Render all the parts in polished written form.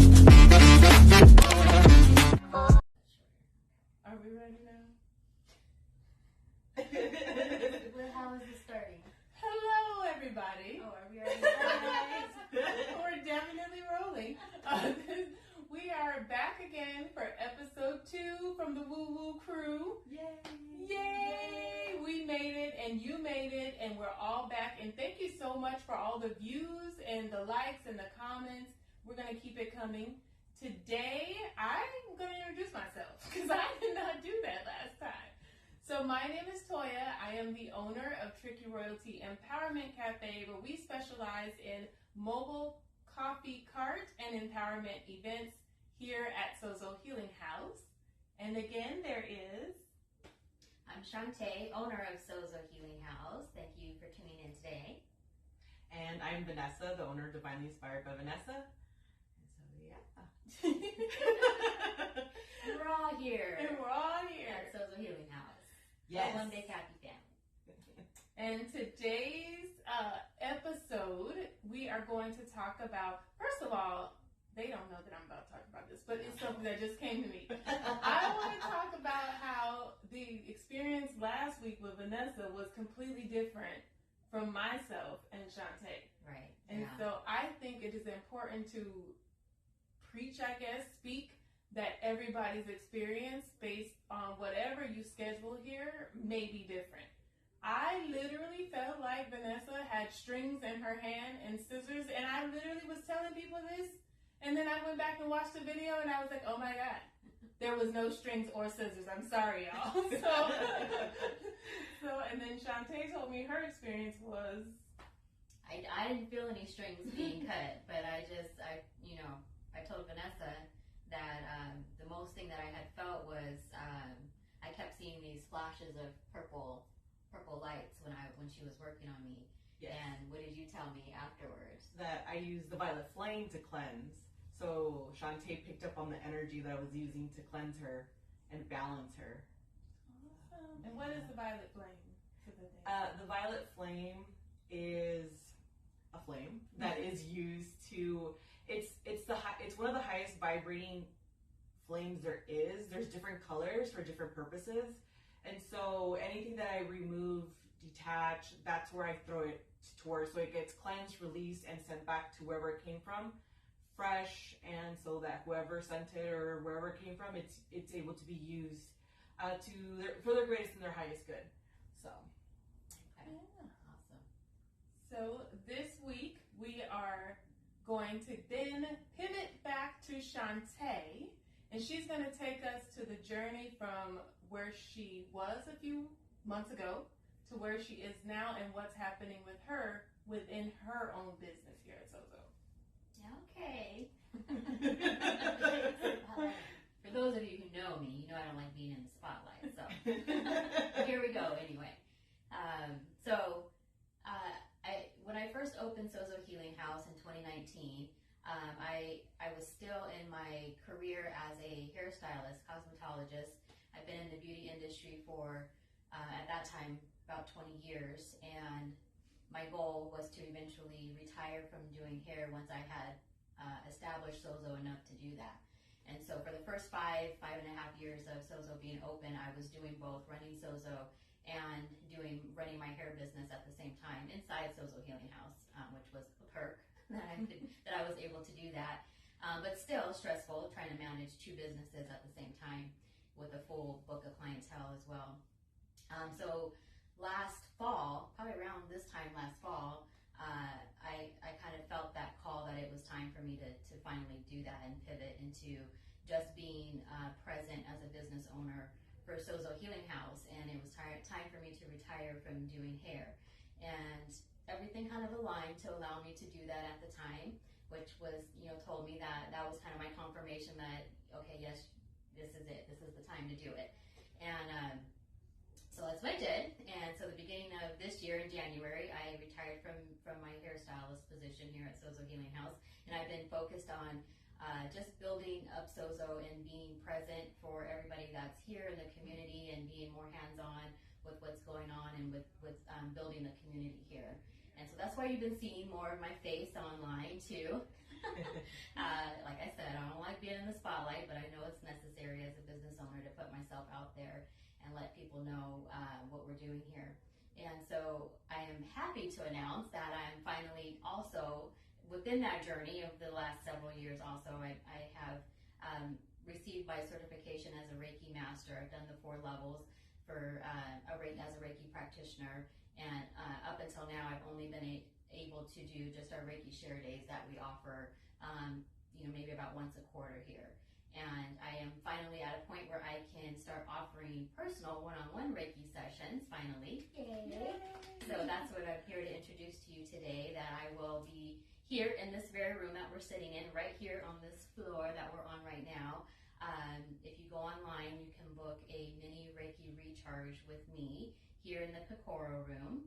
Are we ready now? How is it starting? Hello, everybody. Oh, are we already starting? We're definitely rolling. We are back again for episode 2 from the Woo Woo crew. Yay! Yay! We made it, and you made it, and we're all back. And thank you so much for all the views and the likes and the comments. We're going to keep it coming. Today, I'm going to introduce myself because I did not do that last time. So my name is Toya. I am the owner of Tricky Royalty Empowerment Cafe, where we specialize in mobile coffee cart and empowerment events here at Sozo Healing House. And again, there is... I'm Shaunte, owner of Sozo Healing House. Thank you for tuning in today. And I'm Vanessa, the owner of Divinely Inspired by Vanessa. And we're all here. And we're all here. At Sozo Healing House. Yes. One big happy family. And today's episode, we are going to talk about, first of all, they don't know that I'm about to talk about this, but it's something that just came to me. I want to talk about how the experience last week with Vanessa was completely different from myself and Shaunte. Right. And so I think it is important to preach, I guess, speak that everybody's experience based on whatever you schedule here may be different. I literally felt like Vanessa had strings in her hand and scissors, and I literally was telling people this, and then I went back and watched the video, and I was like, oh my God, there was no strings or scissors. I'm sorry, y'all. And then Shaunte told me her experience was... I didn't feel any strings being cut, but I told Vanessa that the most thing that I had felt was I kept seeing these flashes of purple lights when she was working on me. Yes. And what did you tell me afterwards? That I used the violet flame to cleanse. So Shaunte picked up on the energy that I was using to cleanse her and balance her. Awesome. And what is the violet flame for the day? The violet flame is a flame that is used to... It's one of the highest vibrating flames there is. There's different colors for different purposes, and so anything that I remove, detach, that's where I throw it towards, so it gets cleansed, released, and sent back to wherever it came from, fresh, and so that whoever sent it or wherever it came from, it's able to be used for their greatest and their highest good. So, Okay. Yeah. Awesome. So this week we are going to then pivot back to Shaunte, and she's going to take us to the journey from where she was a few months ago to where she is now and what's happening with her within her own business here at Sozo. Okay. For those of you who know me, you know I don't like being in the spotlight, so here we go anyway. When I first opened Sozo Healing House in 2019, I was still in my career as a hairstylist, cosmetologist. I've been in the beauty industry for, at that time, about 20 years, and my goal was to eventually retire from doing hair once I had established Sozo enough to do that. And so for the first 5.5 years of Sozo being open, I was doing both, running Sozo and running my hair business at the same time inside Sozo Healing House, which was a perk that I was able to do that. But still stressful, trying to manage 2 businesses at the same time with a full book of clientele as well. So last fall, probably around this time last fall, I kind of felt that call that it was time for me to finally do that and pivot into just being present as a business owner for Sozo Healing House, and it was time for me to retire from doing hair. And everything kind of aligned to allow me to do that at the time, which was, told me that was kind of my confirmation that, okay, yes, this is it. This is the time to do it. And so that's what I did. And so the beginning of this year in January, I retired from my hairstylist position here at Sozo Healing House. And I've been focused on just building up Sozo and being present for everybody that's here in the community and being more hands-on with what's going on and with building the community here. And so that's why you've been seeing more of my face online too. Like I said, I don't like being in the spotlight, but I know it's necessary as a business owner to put myself out there and let people know what we're doing here. And so I am happy to announce that I'm finally also within that journey of the last several years. Also, I have received my certification as a Reiki master. I've done the 4 levels for as a Reiki practitioner, and up until now, I've only been able to do just our Reiki share days that we offer, maybe about once a quarter here. And I am finally at a point where I can start offering personal one-on-one Reiki sessions, finally. Yay. So that's what I'm here to introduce to you today, that I will be here in this very room that we're sitting in, right here on this floor that we're on right now. If you go online, you can book a mini Reiki recharge with me here in the Kokoro room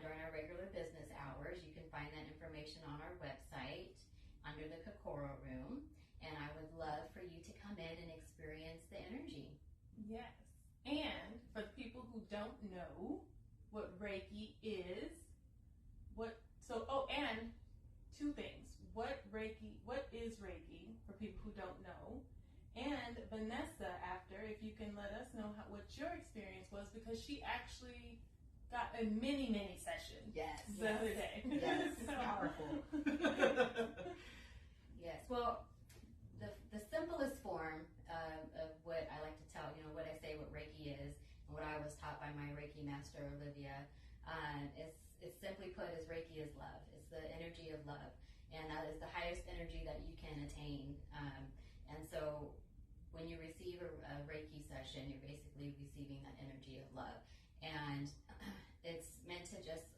during our regular business hours. You can find that information on our website under the Kokoro room. And I would love for you to come in and experience the energy. Yes. And for the people who don't know what Reiki is, and 2 things. What is Reiki for people who don't know? And Vanessa, after, if you can let us know what your experience was, because she actually got a mini session. Yes. The other day. Yes. It's powerful. Yes. Well, the simplest form of what I like to tell, what I say what Reiki is, and what I was taught by my Reiki master, Olivia, is simply put as Reiki is love. It's the energy of love. And that is the highest energy that you can attain. And so when you receive a Reiki session, you're basically receiving that energy of love. And it's meant to just,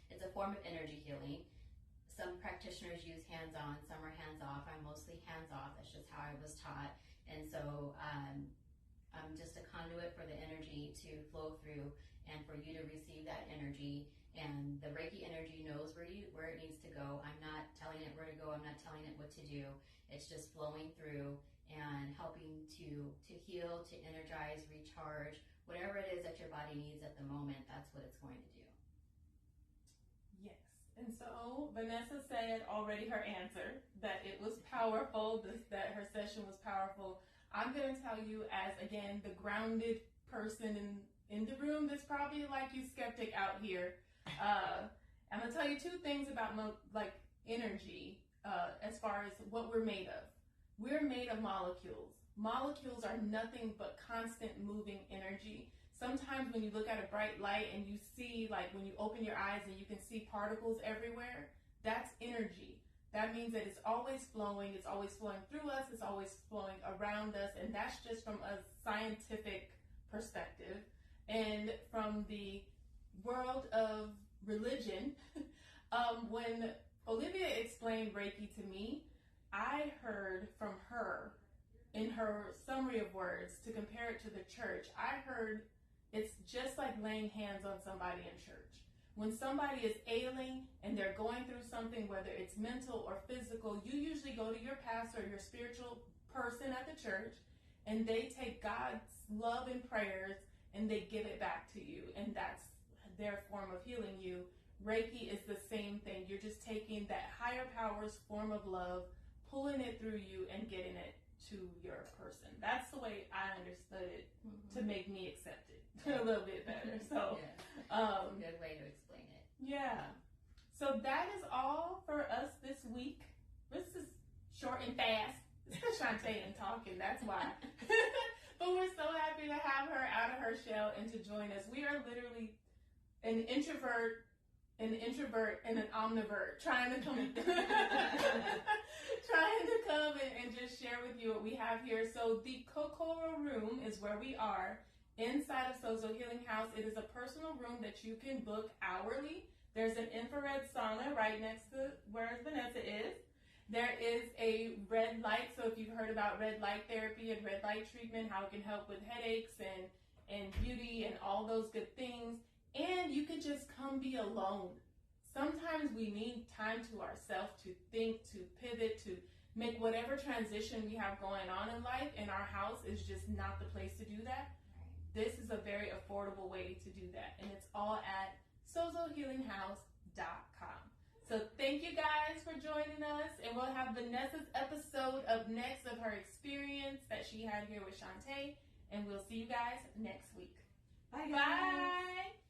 it's a form of energy healing. Some practitioners use hands-on, some are hands-off. I'm mostly hands-off. That's just how I was taught. And so I'm just a conduit for the energy to flow through and for you to receive that energy. And the Reiki energy knows where it needs to go. I'm not telling it where to go. I'm not telling it what to do. It's just flowing through and helping to heal, to energize, recharge, whatever it is that your body needs at the moment. That's what it's going to do. Yes. And so Vanessa said already her answer, that it was powerful, that her session was powerful. I'm going to tell you, as again, the grounded person in the room that's probably like you skeptic out here, I'm going to tell you 2 things about energy as far as what we're made of. We're made of molecules. Molecules are nothing but constant moving energy. Sometimes when you look at a bright light and you see, like when you open your eyes and you can see particles everywhere, that's energy. That means that it's always flowing through us, it's always flowing around us, and that's just from a scientific perspective. And from the world of religion, when Olivia explained Reiki to me, I heard from her, in her summary of words, to compare it to the church, I heard it's just like laying hands on somebody in church. When somebody is ailing and they're going through something, whether it's mental or physical, you usually go to your pastor or your spiritual person at the church, and they take God's love and prayers and they give it back to you, and that's their form of healing you. Reiki is the same thing. You're just taking that higher power's form of love, pulling it through you and getting it to your person. That's the way I understood it, to make me accept it a little bit better. So, a good way to explain it. Yeah. So that is all for us this week. This is short and fast. It's because Shaunte and talking, that's why. But we're so happy to have her out of her shell and to join us. We are literally an introvert, and an omnivert trying to come and just share with you what we have here. So the Kokoro room is where we are inside of Sozo Healing House. It is a personal room that you can book hourly. There's an infrared sauna right next to where Vanessa is. There is a red light. So if you've heard about red light therapy and red light treatment, how it can help with headaches and beauty and all those good things. And you can just come be alone. Sometimes we need time to ourselves to think, to pivot, to make whatever transition we have going on in life, and our house is just not the place to do that. This is a very affordable way to do that, and it's all at sozohealinghouse.com. So thank you guys for joining us, and we'll have Vanessa's episode of next of her experience that she had here with Shaunte, and we'll see you guys next week. Bye, guys. Bye.